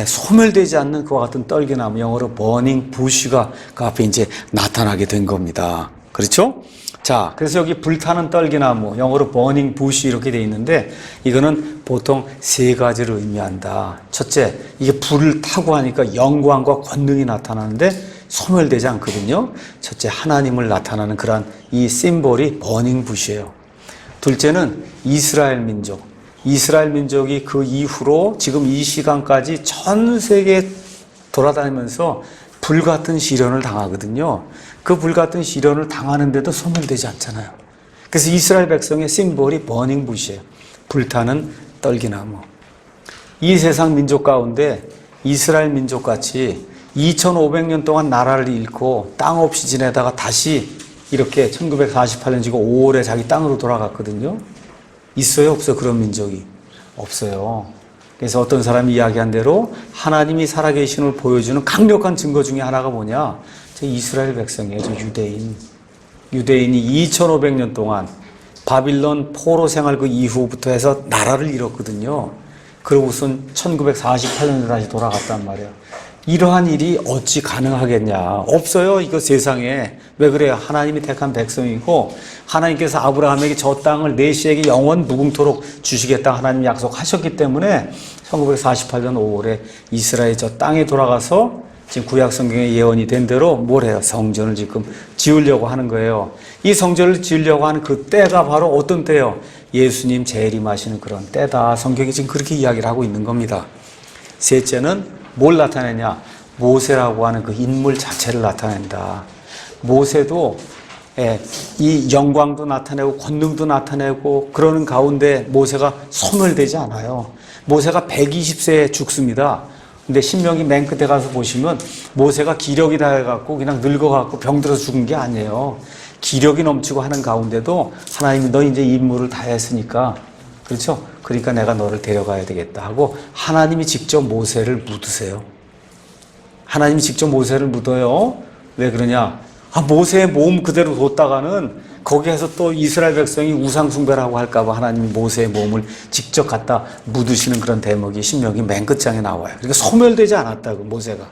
소멸되지 않는 그와 같은 떨기나무, 영어로 버닝 부시가 그 앞에 이제 나타나게 된 겁니다. 그렇죠? 자, 그래서 여기 불타는 떨기나무, 영어로 버닝 부시 이렇게 돼 있는데 이거는 보통 세 가지를 의미한다. 첫째, 이게 불을 타고 하니까 영광과 권능이 나타나는데 소멸되지 않거든요. 첫째, 하나님을 나타나는 그러한 이 심볼이 버닝 부시예요. 둘째는 이스라엘 민족. 이스라엘 민족이 그 이후로 지금 이 시간까지 전 세계 돌아다니면서 불같은 시련을 당하거든요. 그 불같은 시련을 당하는데도 소멸되지 않잖아요. 그래서 이스라엘 백성의 심볼이 버닝 부시예요. 불타는 떨기나무. 이 세상 민족 가운데 이스라엘 민족같이 2500년 동안 나라를 잃고 땅 없이 지내다가 다시 이렇게 1948년 지금 5월에 자기 땅으로 돌아갔거든요. 있어요? 없어요? 그런 민족이? 없어요. 그래서 어떤 사람이 이야기한 대로 하나님이 살아계신을 보여주는 강력한 증거 중에 하나가 뭐냐? 저 이스라엘 백성이에요. 저 유대인. 유대인이 2500년 동안 바빌론 포로 생활 그 이후부터 해서 나라를 잃었거든요. 그러고선 1948년에 다시 돌아갔단 말이에요. 이러한 일이 어찌 가능하겠냐? 없어요. 이거 세상에. 왜 그래요? 하나님이 택한 백성이고 하나님께서 아브라함에게 저 땅을 내 씨에게 영원 무궁토록 주시겠다 하나님이 약속하셨기 때문에 1948년 5월에 이스라엘 저 땅에 돌아가서 지금 구약 성경에 예언이 된 대로 뭘 해요? 성전을 지금 지으려고 하는 거예요. 이 성전을 지으려고 하는 그 때가 바로 어떤 때예요? 예수님 재림하시는 그런 때다. 성경이 지금 그렇게 이야기를 하고 있는 겁니다. 셋째는 뭘 나타내냐? 모세라고 하는 그 인물 자체를 나타낸다. 모세도 이 영광도 나타내고 권능도 나타내고 그러는 가운데 모세가 소멸되지 않아요. 모세가 120세에 죽습니다. 근데 신명기 맨 끝에 가서 보시면 모세가 기력이 다해갖고 그냥 늙어갖고 병들어서 죽은 게 아니에요. 기력이 넘치고 하는 가운데도 하나님이 너 이제 임무를 다 했으니까, 그렇죠? 그러니까 내가 너를 데려가야 되겠다 하고 하나님이 직접 모세를 묻으세요. 하나님이 직접 모세를 묻어요. 왜 그러냐? 모세의 몸 그대로 뒀다가는 거기에서 또 이스라엘 백성이 우상숭배를 하고 할까봐 하나님이 모세의 몸을 직접 갖다 묻으시는 그런 대목이 신명기 맨 끝장에 나와요. 그러니까 소멸되지 않았다고, 모세가.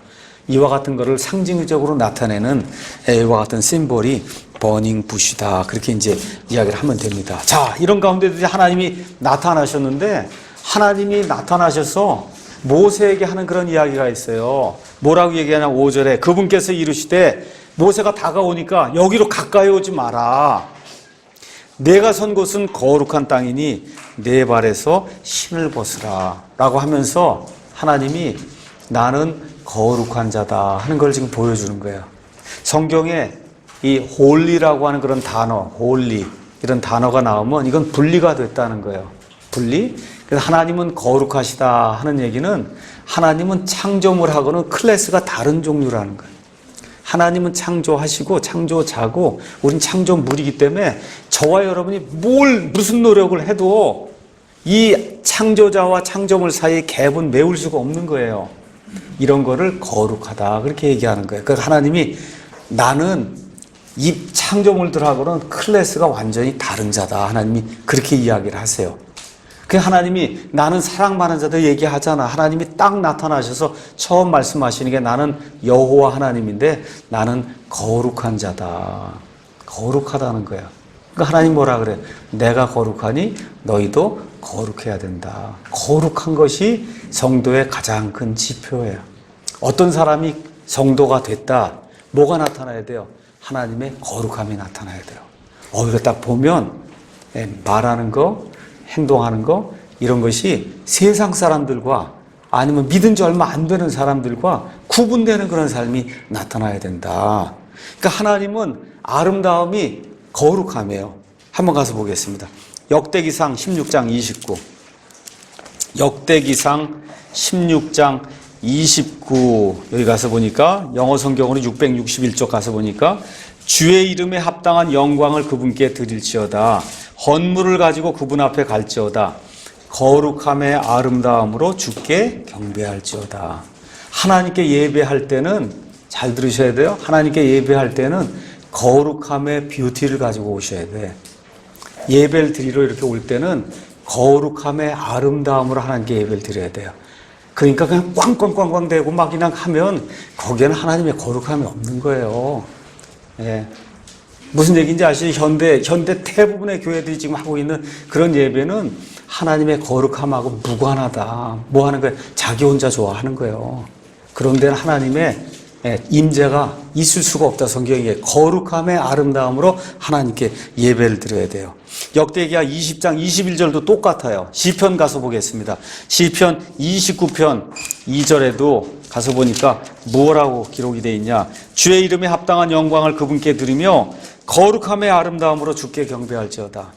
이와 같은 것을 상징적으로 나타내는 이와 같은 심볼이 버닝 부시다. 그렇게 이제 이야기를 하면 됩니다. 자, 이런 가운데도 이제 하나님이 나타나셨는데, 하나님이 나타나셔서 모세에게 하는 그런 이야기가 있어요. 뭐라고 얘기하냐? 5절에 그분께서 이르시되, 모세가 다가오니까 여기로 가까이 오지 마라. 내가 선 곳은 거룩한 땅이니 내 발에서 신을 벗으라 라고 하면서 하나님이 나는 거룩한 자다 하는 걸 지금 보여주는 거예요. 성경에 이 홀리라고 하는 그런 단어, 홀리 이런 단어가 나오면 이건 분리가 됐다는 거예요. 분리. 그래서 하나님은 거룩하시다 하는 얘기는 하나님은 창조물하고는 클래스가 다른 종류라는 거예요. 하나님은 창조하시고 창조자고 우린 창조물이기 때문에 저와 여러분이 무슨 노력을 해도 이 창조자와 창조물 사이의 갭은 메울 수가 없는 거예요. 이런 거를 거룩하다 그렇게 얘기하는 거예요. 그러니까 하나님이 나는 이 창조물들하고는 클래스가 완전히 다른 자다. 하나님이 그렇게 이야기를 하세요. 그 하나님이 나는 사랑받는 자들 얘기하잖아. 하나님이 딱 나타나셔서 처음 말씀하시는 게 나는 여호와 하나님인데 나는 거룩한 자다. 거룩하다는 거야. 그러니까 하나님 뭐라 그래? 내가 거룩하니 너희도 거룩해야 된다. 거룩한 것이 성도의 가장 큰 지표예요. 어떤 사람이 성도가 됐다. 뭐가 나타나야 돼요? 하나님의 거룩함이 나타나야 돼요. 이거 딱 보면 말하는 거, 행동하는 거 이런 것이 세상 사람들과 아니면 믿은 지 얼마 안 되는 사람들과 구분되는 그런 삶이 나타나야 된다. 그러니까 하나님은 아름다움이 거룩함이에요. 한번 가서 보겠습니다. 역대기상 16장 29. 역대기상 16장 29 여기 가서 보니까 영어 성경으로 661쪽 가서 보니까 주의 이름에 합당한 영광을 그분께 드릴지어다. 헌물을 가지고 그분 앞에 갈지어다. 거룩함의 아름다움으로 주께 경배할지어다. 하나님께 예배할 때는 잘 들으셔야 돼요. 하나님께 예배할 때는 거룩함의 뷰티를 가지고 오셔야 돼. 예배를 드리러 이렇게 올 때는 거룩함의 아름다움으로 하나님께 예배를 드려야 돼요. 그러니까 그냥 꽝꽝꽝꽝 대고 막 그냥 하면 거기에는 하나님의 거룩함이 없는 거예요. 예. 무슨 얘기인지 아시죠? 현대 대부분의 교회들이 지금 하고 있는 그런 예배는 하나님의 거룩함하고 무관하다. 뭐 하는 거예요? 자기 혼자 좋아하는 거예요. 그런 데는 하나님의 임재가 있을 수가 없다. 성경에 거룩함의 아름다움으로 하나님께 예배를 드려야 돼요. 역대기하 20장 21절도 똑같아요. 시편 가서 보겠습니다. 시편 29편 2절에도 가서 보니까 뭐라고 기록이 되어 있냐. 주의 이름에 합당한 영광을 그분께 드리며 거룩함의 아름다움으로 주께 경배할지어다.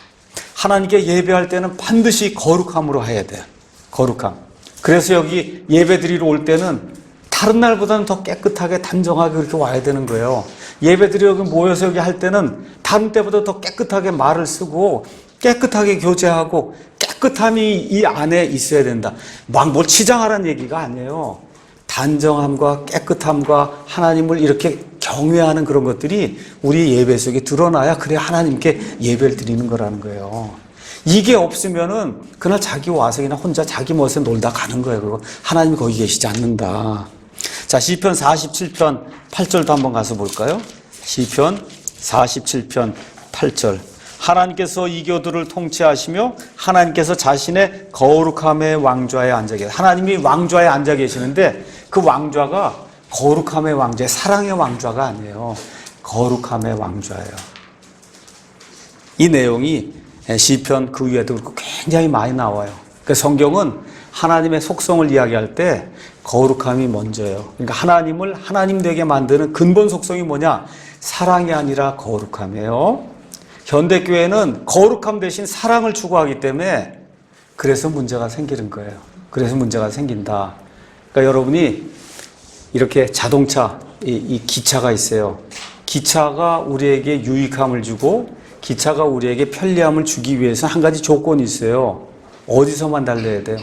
하나님께 예배할 때는 반드시 거룩함으로 해야 돼요. 거룩함. 그래서 여기 예배 드리러 올 때는 다른 날보다는 더 깨끗하게 단정하게 그렇게 와야 되는 거예요. 예배 드리러 모여서 여기 할 때는 다른 때보다 더 깨끗하게 말을 쓰고 깨끗하게 교제하고 깨끗함이 이 안에 있어야 된다. 막 뭘 치장하라는 얘기가 아니에요. 단정함과 깨끗함과 하나님을 이렇게 경외하는 그런 것들이 우리 예배 속에 드러나야 그래 하나님께 예배를 드리는 거라는 거예요. 이게 없으면은 그날 자기 와서 그냥 혼자 자기 멋에 놀다 가는 거예요. 그리고 하나님이 거기 계시지 않는다. 자, 시편 47편 8절도 한번 가서 볼까요? 시편 47편 8절. 하나님께서 이교들을 통치하시며 하나님께서 자신의 거룩함의 왕좌에 앉아 계세요. 하나님이 왕좌에 앉아 계시는데 그 왕좌가 거룩함의 왕좌, 사랑의 왕좌가 아니에요. 거룩함의 왕좌예요. 이 내용이 시편 그 위에도 그렇고 굉장히 많이 나와요. 그러니까 성경은 하나님의 속성을 이야기할 때 거룩함이 먼저예요. 그러니까 하나님을 하나님 되게 만드는 근본 속성이 뭐냐? 사랑이 아니라 거룩함이에요. 현대교회는 거룩함 대신 사랑을 추구하기 때문에 그래서 문제가 생기는 거예요. 그래서 문제가 생긴다. 그러니까 여러분이 이렇게 자동차, 이 기차가 있어요. 기차가 우리에게 유익함을 주고 기차가 우리에게 편리함을 주기 위해서 한 가지 조건이 있어요. 어디서만 달려야 돼요?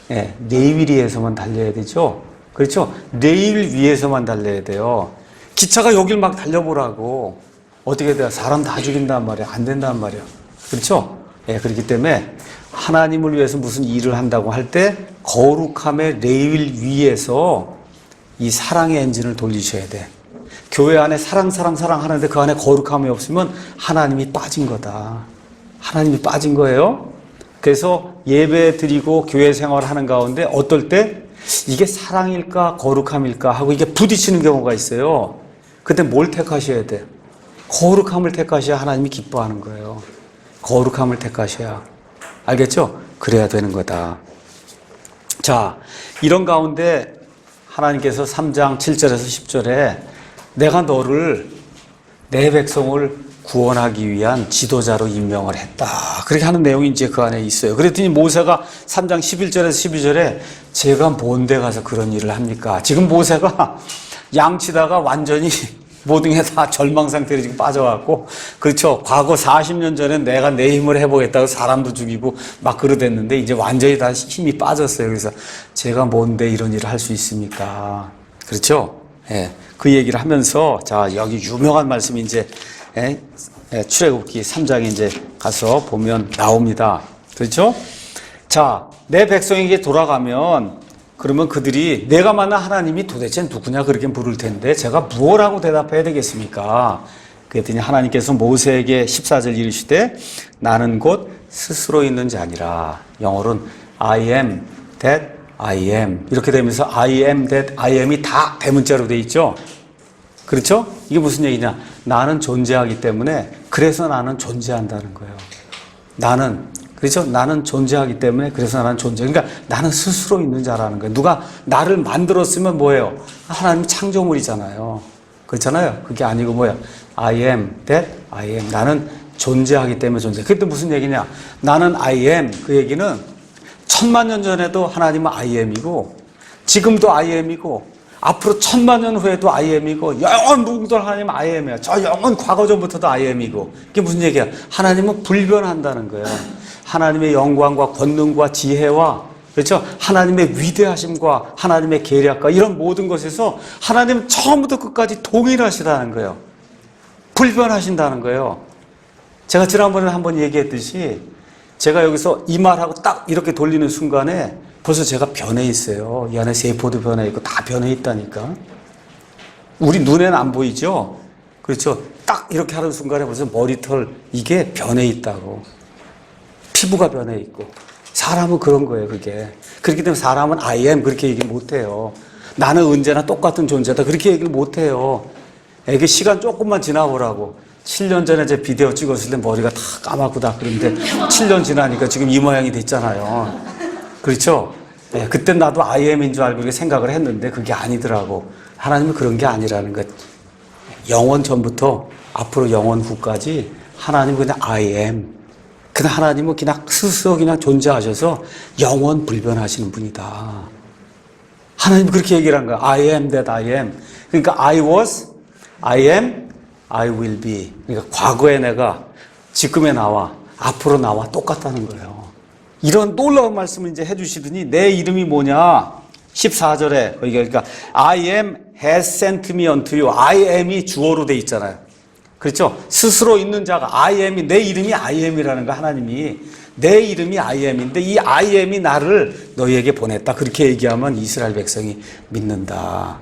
네, 레일 위에서만 달려야 되죠. 그렇죠? 레일 위에서만 달려야 돼요. 기차가 여길 막 달려보라고 어떻게 돼요? 사람 다 죽인단 말이야. 안 된단 말이야. 그렇죠? 예, 그렇기 때문에 하나님을 위해서 무슨 일을 한다고 할 때 거룩함의 레일 위에서 이 사랑의 엔진을 돌리셔야 돼. 교회 안에 사랑 하는데 그 안에 거룩함이 없으면 하나님이 빠진 거다. 하나님이 빠진 거예요. 그래서 예배 드리고 교회 생활하는 가운데 어떨 때 이게 사랑일까 거룩함일까 하고 이게 부딪히는 경우가 있어요. 그때 뭘 택하셔야 돼? 거룩함을 택하셔야 하나님이 기뻐하는 거예요. 거룩함을 택하셔야. 알겠죠? 그래야 되는 거다. 자, 이런 가운데 하나님께서 3장 7절에서 10절에 내가 너를 내 백성을 구원하기 위한 지도자로 임명을 했다. 그렇게 하는 내용이 이제 그 안에 있어요. 그랬더니 모세가 3장 11절에서 12절에 제가 뭔데 가서 그런 일을 합니까? 지금 모세가 양치다가 완전히 모든 게 다 절망 상태로 지금 빠져갖고, 그렇죠. 과거 40년 전에 내가 내 힘을 해보겠다고 사람도 죽이고 막 그러댔는데 이제 완전히 다 힘이 빠졌어요. 그래서 제가 뭔데 이런 일을 할 수 있습니까? 그렇죠. 예. 그 얘기를 하면서, 자, 여기 유명한 말씀이 이제, 출애굽기 3장에 이제 가서 보면 나옵니다. 그렇죠? 자, 내 백성에게 돌아가면 그러면 그들이 내가 만난 하나님이 도대체 누구냐 그렇게 물을 텐데 제가 무엇라고 대답해야 되겠습니까? 그랬더니 하나님께서 모세에게 14절 이르시되 나는 곧 스스로 있는 자니라. 영어로는 I am that I am 이렇게 되면서 I am that I am이 다 대문자로 돼 있죠. 그렇죠? 이게 무슨 얘기냐? 나는 존재하기 때문에 그래서 나는 존재한다는 거예요. 그렇죠? 나는 존재하기 때문에 그래서 나는 존재. 그러니까 나는 스스로 있는 자라는 거예요. 누가 나를 만들었으면 뭐예요? 하나님 창조물이잖아요. 그렇잖아요. 그게 아니고 뭐야? I am that I am. 나는 존재하기 때문에 존재. 그게 또 무슨 얘기냐? 나는 I am. 그 얘기는 1000만 년 전에도 하나님은 I am이고 지금도 I am이고 앞으로 1000만 년 후에도 I am이고 영원 무궁도할 하나님은 I am이야. 저 영원 과거 전부터도 I am이고. 이게 무슨 얘기야? 하나님은 불변한다는 거예요. 하나님의 영광과 권능과 지혜와 그렇죠? 하나님의 위대하심과 하나님의 계략과 이런 모든 것에서 하나님은 처음부터 끝까지 동일하시다는 거예요. 불변하신다는 거예요. 제가 지난번에 한번 얘기했듯이 제가 여기서 이 말하고 딱 이렇게 돌리는 순간에 벌써 제가 변해 있어요. 이 안에 세포도 변해 있고 다 변해 있다니까. 우리 눈에는 안 보이죠? 그렇죠? 딱 이렇게 하는 순간에 벌써 머리털 이게 변해 있다고. 피부가 변해 있고. 사람은 그런 거예요, 그게. 그렇기 때문에 사람은 I am 그렇게 얘기 못 해요. 나는 언제나 똑같은 존재다. 그렇게 얘기를 못 해요. 이게 시간 조금만 지나보라고. 7년 전에 제 비디오 찍었을 때 머리가 다 까맣고 다 그런데 7년 지나니까 지금 이 모양이 됐잖아요. 그렇죠? 네, 그때 나도 I am인 줄 알고 이렇게 생각을 했는데 그게 아니더라고. 하나님은 그런 게 아니라는 것. 영원 전부터 앞으로 영원 후까지 하나님은 그냥 I am. 그냥 하나님은 그냥 스스로 그냥 존재하셔서 영원 불변하시는 분이다. 하나님은 그렇게 얘기를 한 거야. I am that I am. 그러니까 I was, I am, I will be. 그러니까 과거에 내가, 지금의 나와, 앞으로 나와 똑같다는 거예요. 이런 놀라운 말씀을 이제 해주시더니 내 이름이 뭐냐? 14절에 그러니까 I am has sent me unto you. I am이 주어로 돼 있잖아요. 그렇죠? 스스로 있는 자가 I am이 내 이름이 I am이라는 거 하나님이 내 이름이 I am인데 이 I am이 나를 너희에게 보냈다. 그렇게 얘기하면 이스라엘 백성이 믿는다.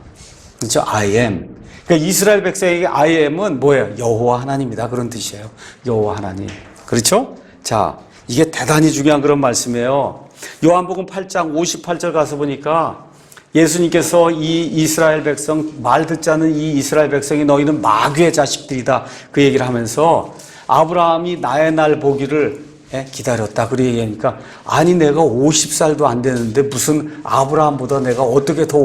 그렇죠? I am. 그러니까 이스라엘 백성에게 I am은 뭐예요? 여호와 하나님이다. 그런 뜻이에요. 여호와 하나님. 그렇죠? 자, 이게 대단히 중요한 그런 말씀이에요. 요한복음 8장 58절 가서 보니까 예수님께서 이 이스라엘 백성, 말 듣지 않는 이 이스라엘 백성이 너희는 마귀의 자식들이다. 그 얘기를 하면서 아브라함이 나의 날 보기를 기다렸다. 그렇게 얘기하니까 아니 내가 50살도 안 되는데 무슨 아브라함보다 내가 어떻게 더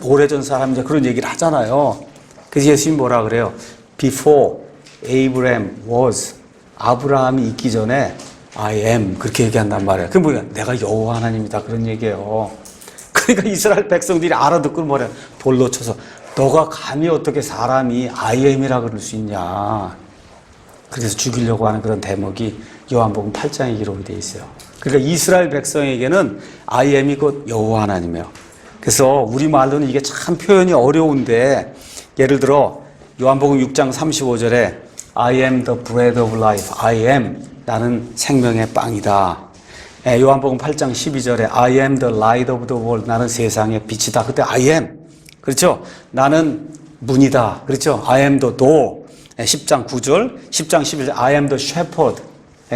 오래전 사람이냐 그런 얘기를 하잖아요. 그래서 예수님이 뭐라 그래요? Before Abraham was. 아브라함이 있기 전에 I am. 그렇게 얘기한단 말이에요. 그게 뭐야? 내가 여호와 하나님이다. 그런 얘기예요. 그러니까 이스라엘 백성들이 알아듣고 뭐래? 돌로 쳐서 너가 감히 어떻게 사람이 I am이라 그럴 수 있냐. 그래서 죽이려고 하는 그런 대목이 요한복음 8장에 기록이 되어 있어요. 그러니까 이스라엘 백성에게는 I am이 곧 여호와 하나님이에요. 그래서 우리말로는 이게 참 표현이 어려운데 예를 들어 요한복음 6장 35절에 I am the bread of life. I am. 나는 생명의 빵이다. 요한복음 8장 12절에 I am the light of the world. 나는 세상의 빛이다. 그때 I am. 그렇죠? 나는 문이다. 그렇죠? I am the door. 10장 9절, 10장 11절 I am the shepherd.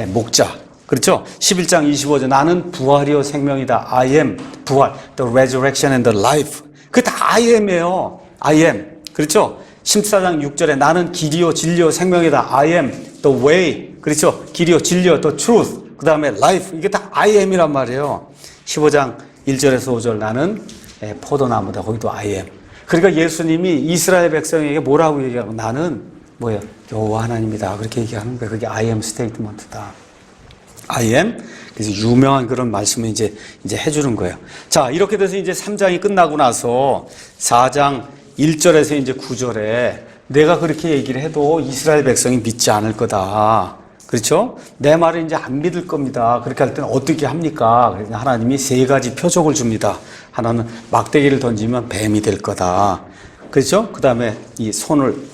목자. 그렇죠? 11장 25절 나는 부활이요 생명이다. I am 부활. The resurrection and the life. 그게 다 I am이에요. I am. 그렇죠? 14장 6절에 나는 길이요 진리요 생명이다. I am the way. 그렇죠? 길이요 진리요 the truth. 그 다음에 life. 이게 다 I am이란 말이에요. 15장 1절에서 5절 나는 포도나무다. 거기도 I am. 그러니까 예수님이 이스라엘 백성에게 뭐라고 얘기하고 나는 뭐예요? 여호와 하나님이다. 그렇게 얘기하는 거예요. 그게 I am 스테이트먼트다. I am. 그래서 유명한 그런 말씀을 이제 해주는 거예요. 자, 이렇게 돼서 이제 3장이 끝나고 나서 4장 1절에서 이제 9절에 내가 그렇게 얘기를 해도 이스라엘 백성이 믿지 않을 거다. 그렇죠? 내 말을 이제 안 믿을 겁니다. 그렇게 할 때는 어떻게 합니까? 그래서 하나님이 세 가지 표적을 줍니다. 하나는 막대기를 던지면 뱀이 될 거다. 그렇죠? 그 다음에 이 손을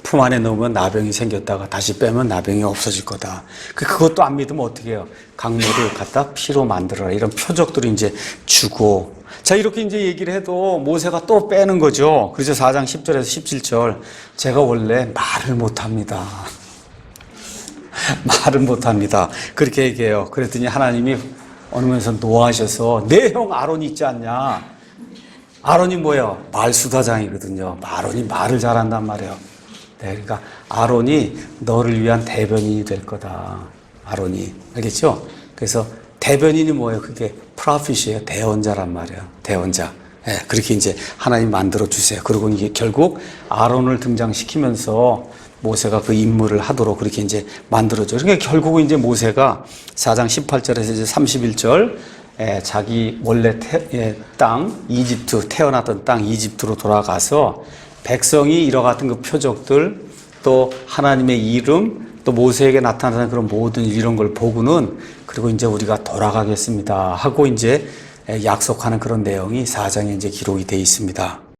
품 안에 넣으면 나병이 생겼다가 다시 빼면 나병이 없어질 거다. 그것도 안 믿으면 어떻게 해요? 강물을 갖다 피로 만들어라. 이런 표적들을 이제 주고. 자, 이렇게 이제 얘기를 해도 모세가 또 빼는 거죠. 그래서 4장 10절에서 17절. 제가 원래 말을 못 합니다. 말을 못 합니다. 그렇게 얘기해요. 그랬더니 하나님이 어느 면에서 노하셔서 내 형 아론이 있지 않냐? 아론이 뭐예요? 말수다장이거든요. 아론이 말을 잘한단 말이에요. 네, 그러니까 아론이 너를 위한 대변인이 될 거다. 아론이. 알겠죠? 그래서 대변인이 뭐예요? 그게 프로핏이에요. 대언자란 말이에요. 대언자. 네, 그렇게 이제 하나님 만들어 주세요. 그리고 이게 결국 아론을 등장시키면서 모세가 그 임무를 하도록 그렇게 이제 만들어줘요. 그러니까 결국은 이제 모세가 4장 18절에서 이제 31절 자기 원래 땅, 이집트, 태어났던 땅 이집트로 돌아가서 백성이 이와 같은 그 표적들, 또 하나님의 이름, 또 모세에게 나타나는 그런 모든 이런 걸 보고는 그리고 이제 우리가 돌아가겠습니다 하고 이제 약속하는 그런 내용이 4장에 이제 기록이 되어 있습니다.